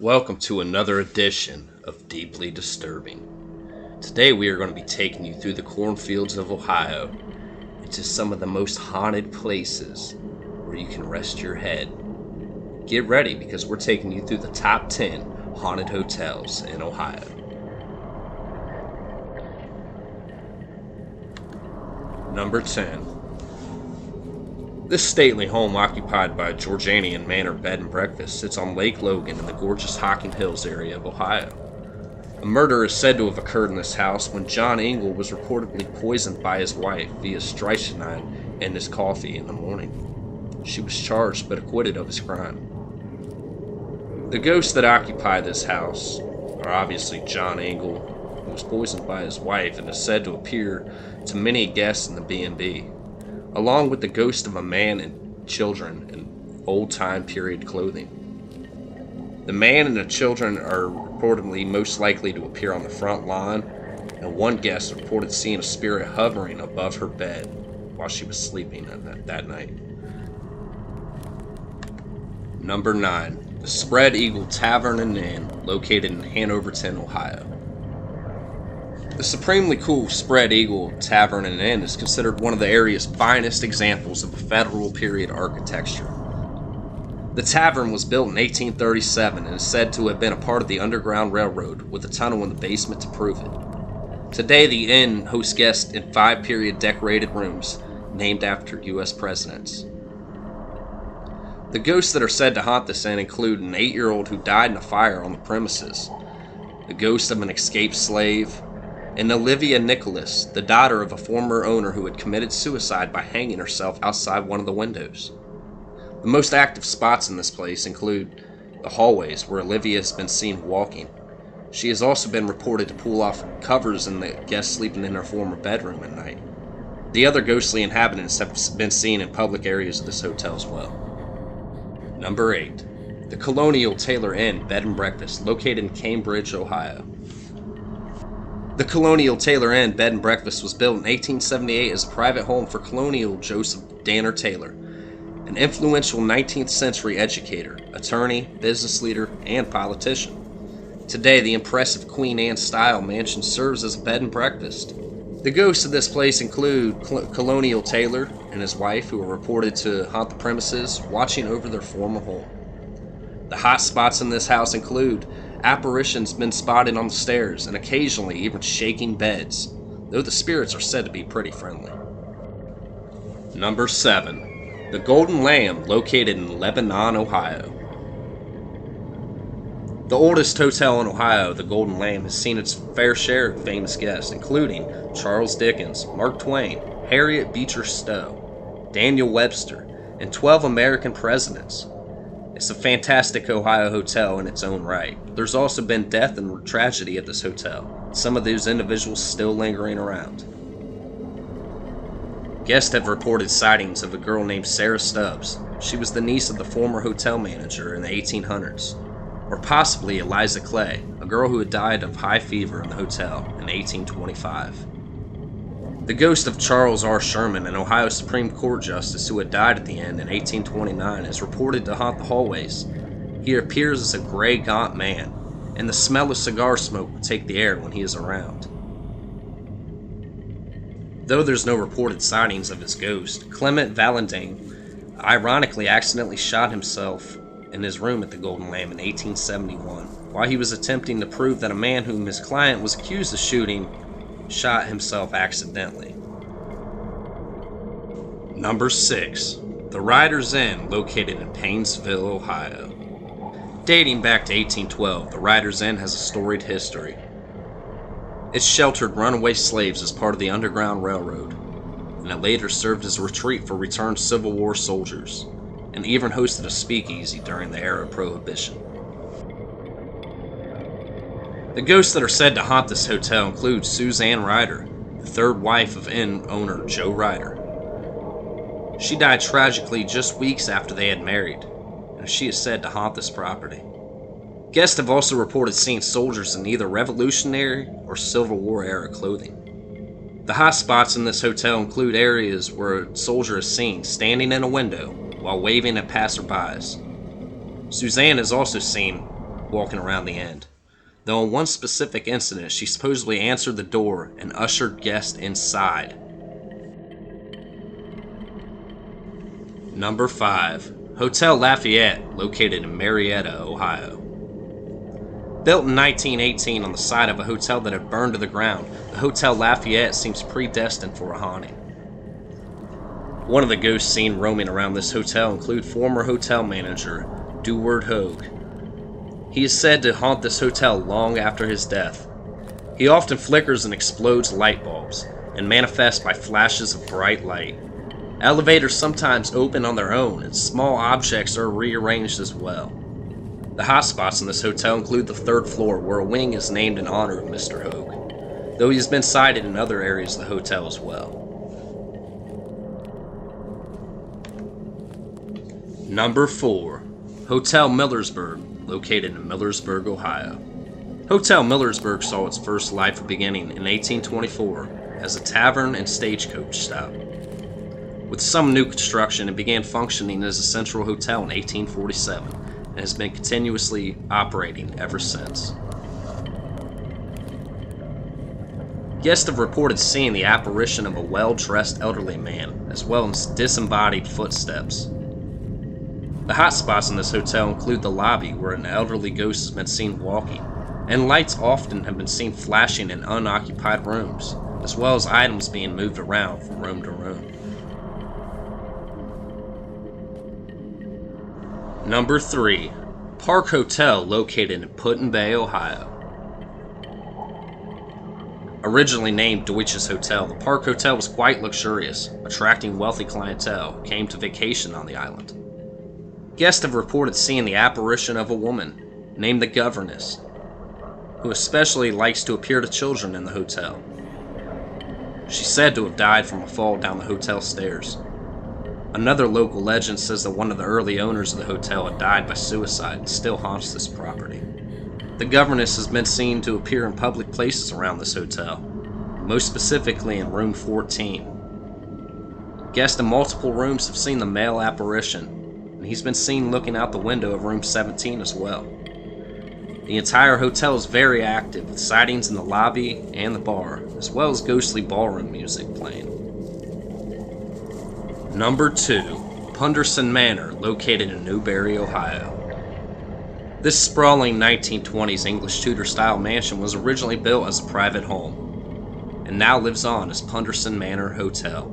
Welcome to another edition of Deeply Disturbing. Today we are going to be taking you through the cornfields of Ohio into some of the most haunted places where you can rest your head. Get ready because we're taking you through the top 10 haunted hotels in Ohio. Number 10. This stately home, occupied by Georgianian Manor Bed and Breakfast, sits on Lake Logan in the gorgeous Hocking Hills area of Ohio. A murder is said to have occurred in this house when John Engel was reportedly poisoned by his wife via strychnine in his coffee in the morning. She was charged but acquitted of his crime. The ghosts that occupy this house are obviously John Engel, who was poisoned by his wife and is said to appear to many guests in the B&B, along with the ghost of a man and children in old-time period clothing. The man and the children are reportedly most likely to appear on the front lawn, and one guest reported seeing a spirit hovering above her bed while she was sleeping that night. Number 9. The Spread Eagle Tavern and Inn, located in Hanoverton, Ohio. The supremely cool Spread Eagle Tavern and Inn is considered one of the area's finest examples of federal period architecture. The tavern was built in 1837 and is said to have been a part of the Underground Railroad, with a tunnel in the basement to prove it. Today, the inn hosts guests in 5 period decorated rooms named after U.S. presidents. The ghosts that are said to haunt this inn include an 8-year-old who died in a fire on the premises, the ghost of an escaped slave, and Olivia Nicholas, the daughter of a former owner who had committed suicide by hanging herself outside one of the windows. The most active spots in this place include the hallways where Olivia has been seen walking. She has also been reported to pull off covers in the guests sleeping in her former bedroom at night. The other ghostly inhabitants have been seen in public areas of this hotel as well. Number 8. The Colonial Taylor Inn Bed and Breakfast, located in Cambridge, Ohio. The Colonial Taylor Inn Bed and Breakfast was built in 1878 as a private home for Colonial Joseph Danner Taylor, an influential 19th century educator, attorney, business leader, and politician. Today, the impressive Queen Anne-style mansion serves as a bed and breakfast. The ghosts of this place include Colonial Taylor and his wife, who are reported to haunt the premises, watching over their former home. The hot spots in this house include apparitions been spotted on the stairs and occasionally even shaking beds, though the spirits are said to be pretty friendly. Number 7. The Golden Lamb, located in Lebanon, Ohio. The oldest hotel in Ohio, the Golden Lamb, has seen its fair share of famous guests, including Charles Dickens, Mark Twain, Harriet Beecher Stowe, Daniel Webster, and 12 American presidents. It's a fantastic Ohio hotel in its own right. There's also been death and tragedy at this hotel, some of those individuals still lingering around. Guests have reported sightings of a girl named Sarah Stubbs. She was the niece of the former hotel manager in the 1800s. Or possibly Eliza Clay, a girl who had died of high fever in the hotel in 1825. The ghost of Charles R. Sherman, an Ohio Supreme Court justice who had died at the inn in 1829, is reported to haunt the hallways. He appears as a gray, gaunt man, and the smell of cigar smoke will take the air when he is around. Though there's no reported sightings of his ghost, Clement Valentine ironically accidentally shot himself in his room at the Golden Lamb in 1871, while he was attempting to prove that a man whom his client was accused of shooting shot himself accidentally. Number 6. The Riders Inn, located in Painesville, Ohio. Dating back to 1812, the Riders Inn has a storied history. It sheltered runaway slaves as part of the Underground Railroad, and it later served as a retreat for returned Civil War soldiers, and even hosted a speakeasy during the era of Prohibition. The ghosts that are said to haunt this hotel include Suzanne Ryder, the third wife of inn owner Joe Ryder. She died tragically just weeks after they had married, and she is said to haunt this property. Guests have also reported seeing soldiers in either Revolutionary or Civil War era clothing. The hot spots in this hotel include areas where a soldier is seen standing in a window while waving at passerbys. Suzanne is also seen walking around the end. Though in one specific incident, she supposedly answered the door and ushered guests inside. Number 5. Hotel Lafayette, located in Marietta, Ohio. Built in 1918 on the site of a hotel that had burned to the ground, the Hotel Lafayette seems predestined for a haunting. One of the ghosts seen roaming around this hotel include former hotel manager Deward Hogue. He is said to haunt this hotel long after his death. He often flickers and explodes light bulbs, and manifests by flashes of bright light. Elevators sometimes open on their own, and small objects are rearranged as well. The hotspots in this hotel include the 3rd floor, where a wing is named in honor of Mr. Hogue, though he has been sighted in other areas of the hotel as well. Number 4. Hotel Millersburg, located in Millersburg, Ohio. Hotel Millersburg saw its first life beginning in 1824 as a tavern and stagecoach stop. With some new construction, it began functioning as a central hotel in 1847 and has been continuously operating ever since. Guests have reported seeing the apparition of a well-dressed elderly man, as well as disembodied footsteps. The hotspots in this hotel include the lobby, where an elderly ghost has been seen walking, and lights often have been seen flashing in unoccupied rooms, as well as items being moved around from room to room. Number 3. Park Hotel, located in Put-in-Bay, Ohio. Originally named Deutsches Hotel, the Park Hotel was quite luxurious, attracting wealthy clientele who came to vacation on the island. Guests have reported seeing the apparition of a woman, named the Governess, who especially likes to appear to children in the hotel. She's said to have died from a fall down the hotel stairs. Another local legend says that one of the early owners of the hotel had died by suicide and still haunts this property. The Governess has been seen to appear in public places around this hotel, most specifically in room 14. Guests in multiple rooms have seen the male apparition, and he's been seen looking out the window of room 17 as well. The entire hotel is very active, with sightings in the lobby and the bar, as well as ghostly ballroom music playing. Number 2. Punderson Manor, located in Newberry, Ohio. This sprawling 1920s English Tudor-style mansion was originally built as a private home, and now lives on as Punderson Manor Hotel.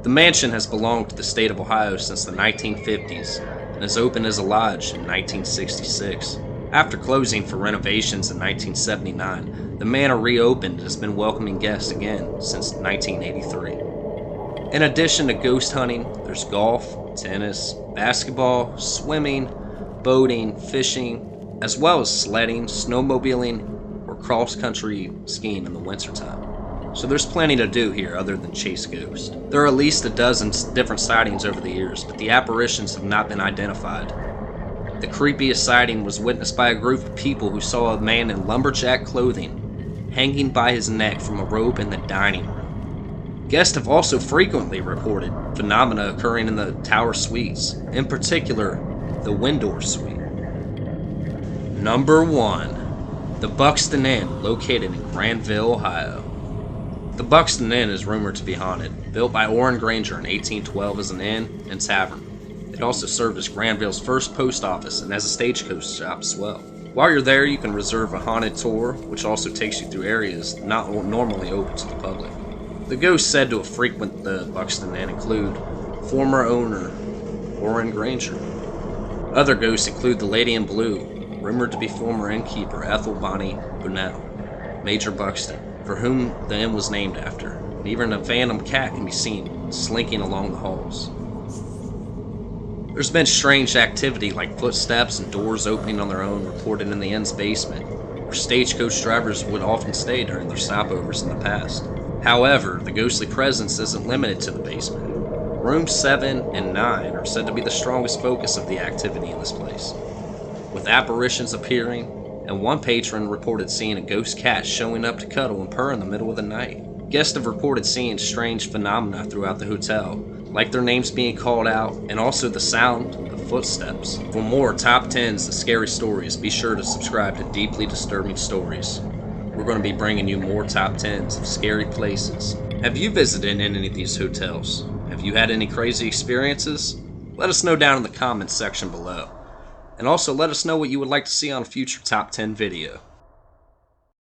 The mansion has belonged to the state of Ohio since the 1950s, and has opened as a lodge in 1966. After closing for renovations in 1979, the manor reopened and has been welcoming guests again since 1983. In addition to ghost hunting, there's golf, tennis, basketball, swimming, boating, fishing, as well as sledding, snowmobiling, or cross-country skiing in the wintertime. So there's plenty to do here other than chase ghosts. There are at least a dozen different sightings over the years, but the apparitions have not been identified. The creepiest sighting was witnessed by a group of people who saw a man in lumberjack clothing hanging by his neck from a rope in the dining room. Guests have also frequently reported phenomena occurring in the Tower Suites, in particular, the Windor Suite. Number 1. The Buxton Inn, located in Granville, Ohio. The Buxton Inn is rumored to be haunted, built by Orrin Granger in 1812 as an inn and tavern. It also served as Granville's first post office and as a stagecoach stop as well. While you're there, you can reserve a haunted tour, which also takes you through areas not normally open to the public. The ghosts said to have frequented the Buxton Inn include former owner Orrin Granger. Other ghosts include the Lady in Blue, rumored to be former innkeeper Ethel Bonnie Bunnell, Major Buxton, for whom the inn was named after, and even a phantom cat can be seen slinking along the halls. There's been strange activity like footsteps and doors opening on their own reported in the inn's basement, where stagecoach drivers would often stay during their stopovers in the past. However, the ghostly presence isn't limited to the basement. Rooms 7 and 9 are said to be the strongest focus of the activity in this place, with apparitions appearing, and one patron reported seeing a ghost cat showing up to cuddle and purr in the middle of the night. Guests have reported seeing strange phenomena throughout the hotel, like their names being called out, and also the sound of footsteps. For more top 10s and scary stories, be sure to subscribe to Deeply Disturbing Stories. We're going to be bringing you more top 10s of scary places. Have you visited any of these hotels? Have you had any crazy experiences? Let us know down in the comments section below. And also let us know what you would like to see on a future top 10 video.